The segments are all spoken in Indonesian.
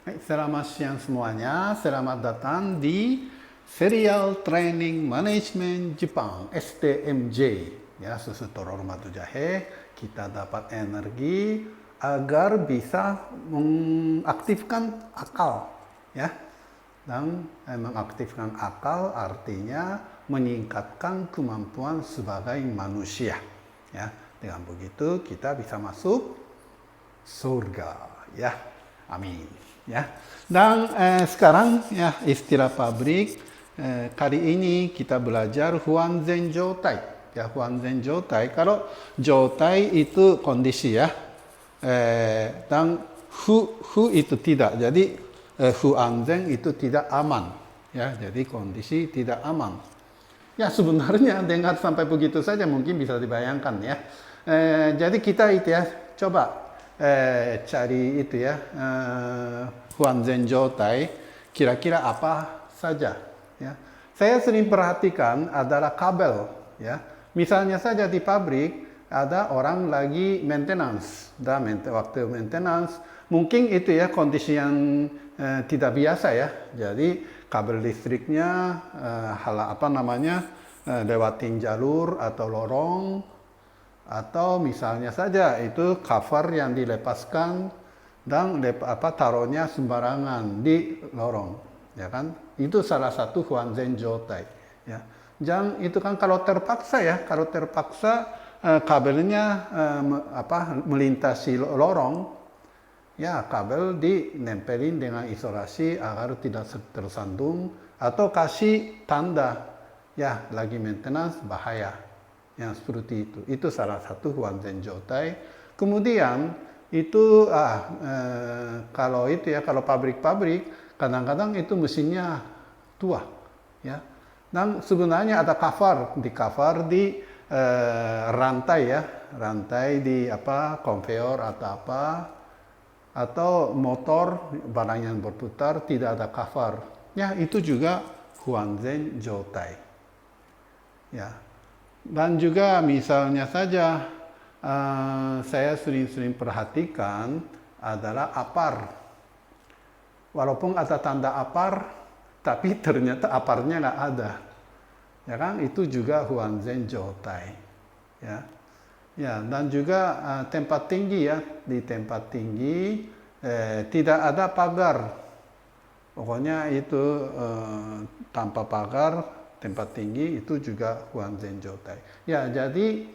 Hai, selamat siang semuanya. Selamat datang di Serial Training Management Jepang (STMJ). Ya, susu telur madu jahe. Kita dapat energi agar bisa mengaktifkan akal, ya. Dan mengaktifkan akal artinya meningkatkan kemampuan sebagai manusia. Ya, dengan begitu kita bisa masuk surga, ya. Amin, ya. Dan sekarang ya istilah pabrik, kali ini kita belajar Huanzen Jotai, ya. Huanzen Jotai, kalau Jotai itu kondisi, ya. Dan hu itu tidak, jadi Huanzen itu tidak aman, ya. Jadi kondisi tidak aman. Ya, sebenarnya dengar sampai begitu saja mungkin bisa dibayangkan, ya. Jadi kita itu ya coba cari itu ya, Huanzen Jotai kira-kira apa saja, ya. Saya sering perhatikan adalah kabel, ya. Misalnya saja di pabrik ada orang lagi maintenance, dan waktu maintenance mungkin itu ya kondisi yang tidak biasa, ya. Jadi kabel listriknya lewatin jalur atau lorong, atau misalnya saja itu cover yang dilepaskan dan taruhnya sembarangan di lorong, ya kan? Itu salah satu Huanzen Jotai, ya. Jangan itu kan kalau terpaksa kabelnya melintasi lorong, ya kabel dinempelin dengan isolasi agar tidak tersandung, atau kasih tanda ya lagi maintenance bahaya. Yang seperti itu salah satu Huanzen Jotai. Kemudian itu kalau pabrik-pabrik kadang-kadang itu mesinnya tua, ya. Dan sebenarnya ada cover di rantai, ya, rantai di konveyor atau motor barang yang berputar tidak ada cover, ya. Itu juga Huanzen Jotai, ya. Dan juga misalnya saja saya sering perhatikan adalah apar. Walaupun ada tanda apar, tapi ternyata aparnya nggak ada, ya kan? Itu juga Huanzen Jotai, ya. Ya, dan juga tempat tinggi, ya. Di tempat tinggi tidak ada pagar. Pokoknya itu tanpa pagar, tempat tinggi, itu juga Huanzen Jotai. Ya, jadi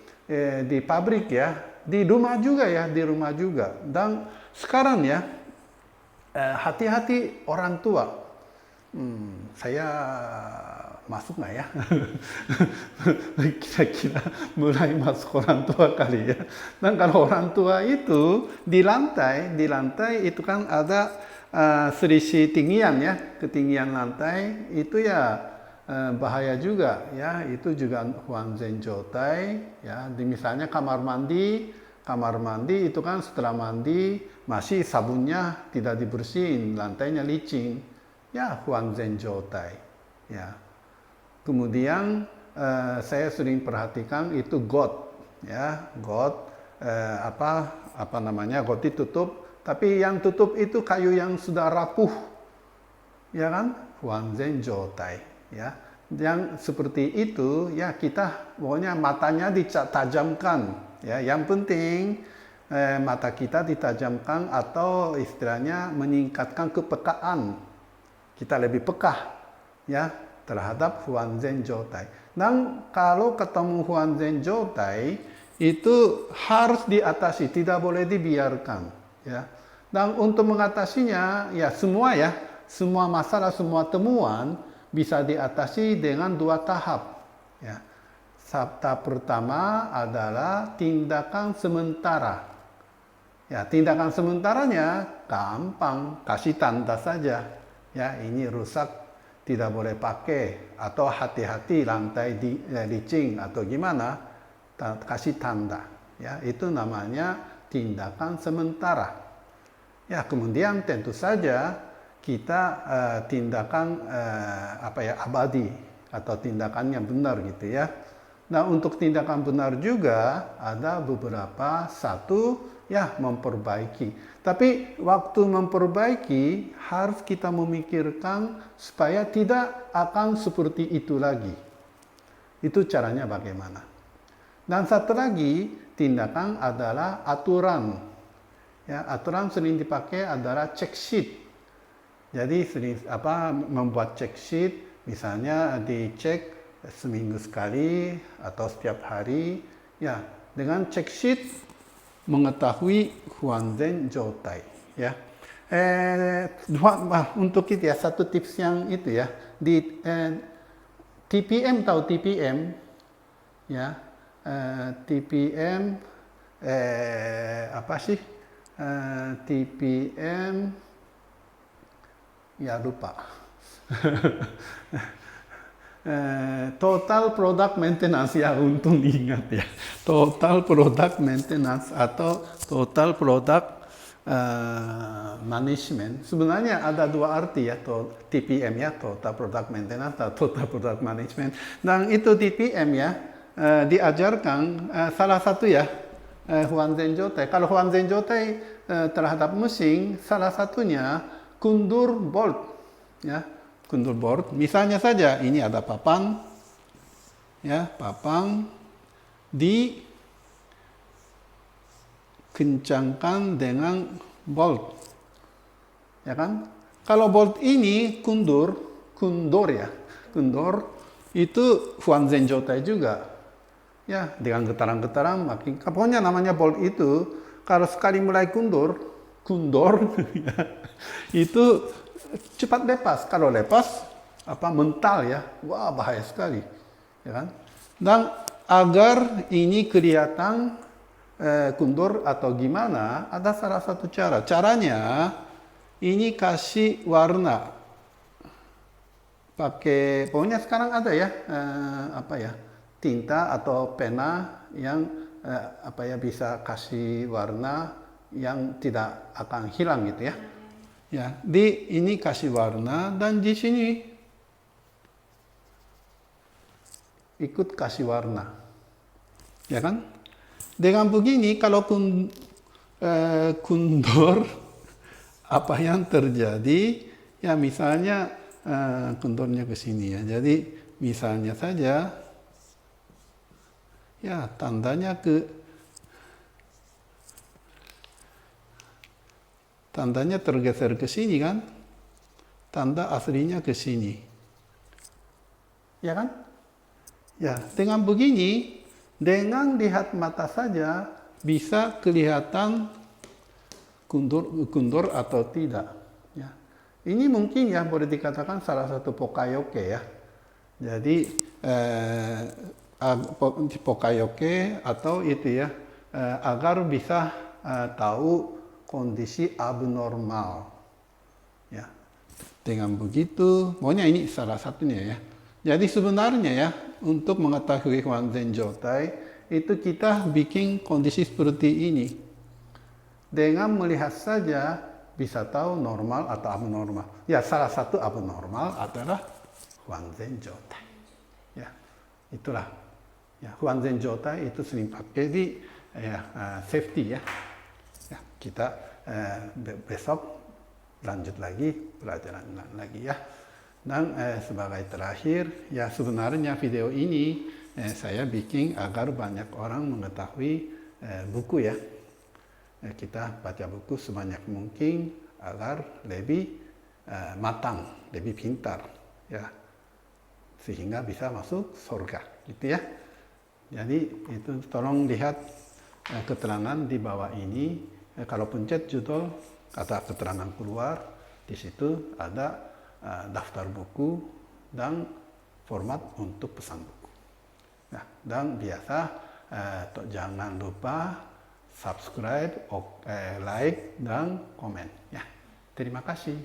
di pabrik, ya, di rumah juga, ya, di rumah juga. Dan sekarang, ya, hati-hati orang tua. Saya masuk nggak ya? Kira-kira mulai masuk orang tua kali, ya. Dan kalau orang tua itu di lantai itu kan ada selisih tinggian, ya, ketinggian lantai itu, ya, bahaya juga, ya. Itu juga Huanzen Jotai, ya. Misalnya kamar mandi itu kan setelah mandi masih sabunnya tidak dibersihin, lantainya licin, ya, Huanzen Jotai, ya. Kemudian saya sering perhatikan itu got, ya, got got ditutup, tapi yang tutup itu kayu yang sudah rapuh, ya kan? Huanzen Jotai, ya. Yang seperti itu, ya, kita pokoknya matanya ditajamkan, ya. Yang penting mata kita ditajamkan, atau istilahnya meningkatkan kepekaan. Kita lebih peka, ya, terhadap Huanzen Jotai. Dan kalau ketemu Huanzen Jotai itu harus diatasi, tidak boleh dibiarkan, ya. Dan untuk mengatasinya, ya, semua masalah, semua temuan bisa diatasi dengan 2 tahap, ya. Tahap pertama adalah tindakan sementara. Ya, tindakan sementaranya gampang, kasih tanda saja, ya, ini rusak, tidak boleh pakai, atau hati-hati lantai licin atau gimana, kasih tanda, ya. Itu namanya tindakan sementara. Ya, kemudian tentu saja kita tindakan abadi, atau tindakannya benar, gitu, ya. Nah, untuk tindakan benar juga ada beberapa. Satu, ya memperbaiki. Tapi waktu memperbaiki harus kita memikirkan supaya tidak akan seperti itu lagi. Itu caranya bagaimana. Dan satu lagi tindakan adalah aturan. Ya, aturan sering dipakai adalah check sheet. Jadi membuat check sheet, misalnya dicek seminggu sekali atau setiap hari. Ya, dengan check sheet mengetahui huanzen jotai. Ya, untuk itu ya satu tips yang itu ya di TPM tahu TPM ya TPM apa sih TPM ya lupa total product maintenance ya untung ingat ya total product maintenance atau total product management. Sebenarnya ada dua arti ya TPM ya total product maintenance atau total product management. Dan itu TPM ya diajarkan salah satu ya huanzen jotai. Kalau huanzen jotai terhadap mesin salah satunya kundur bolt ya. Kundur bolt, misalnya saja ini ada papan, ya papan dikencangkan dengan bolt, ya kan? Kalau bolt ini kundur itu huanzen jotai juga, ya dengan getaran-getaran makin. Pokoknya namanya bolt itu kalau sekali mulai kundur, ya, itu cepat lepas. Kalau lepas mental ya, wah bahaya sekali, ya kan? Dan agar ini kelihatan kundur atau gimana, ada salah satu cara. Caranya ini kasih warna, pakai pokoknya sekarang ada ya tinta atau pena yang bisa kasih warna yang tidak akan hilang gitu ya. Ya, ini kasih warna dan di sini ikut kasih warna, ya kan? Dengan begini kalau kundur, apa yang terjadi? Ya misalnya kundurnya ke sini ya. Jadi misalnya saja, ya tandanya tergeser ke sini kan, tanda aslinya ke sini, ya kan? Ya, dengan begini, dengan lihat mata saja bisa kelihatan kundur atau tidak. Ya, ini mungkin ya boleh dikatakan salah satu pokayoke ya. Jadi pokayoke atau itu ya agar bisa tahu kondisi abnormal, ya. Dengan begitu, pokoknya ini salah satunya ya. Jadi sebenarnya ya, untuk mengetahui huanzen jotai, itu kita bikin kondisi seperti ini. Dengan melihat saja bisa tahu normal atau abnormal. Ya, salah satu abnormal adalah huanzen jotai. Ya, itulah. Ya, huanzen jotai itu sering pakai di safety ya. Ya, kita besok lanjut lagi pelajaran lagi ya. Dan sebagai terakhir, ya sebenarnya video ini saya bikin agar banyak orang mengetahui buku ya. Kita baca buku sebanyak mungkin agar lebih matang, lebih pintar ya. Sehingga bisa masuk surga gitu ya. Jadi itu tolong lihat keterangan di bawah ini. Kalau pencet judul, kata keterangan keluar, di situ ada daftar buku dan format untuk pesan buku. Nah, dan biasa jangan lupa subscribe, like, dan komen. Ya, terima kasih.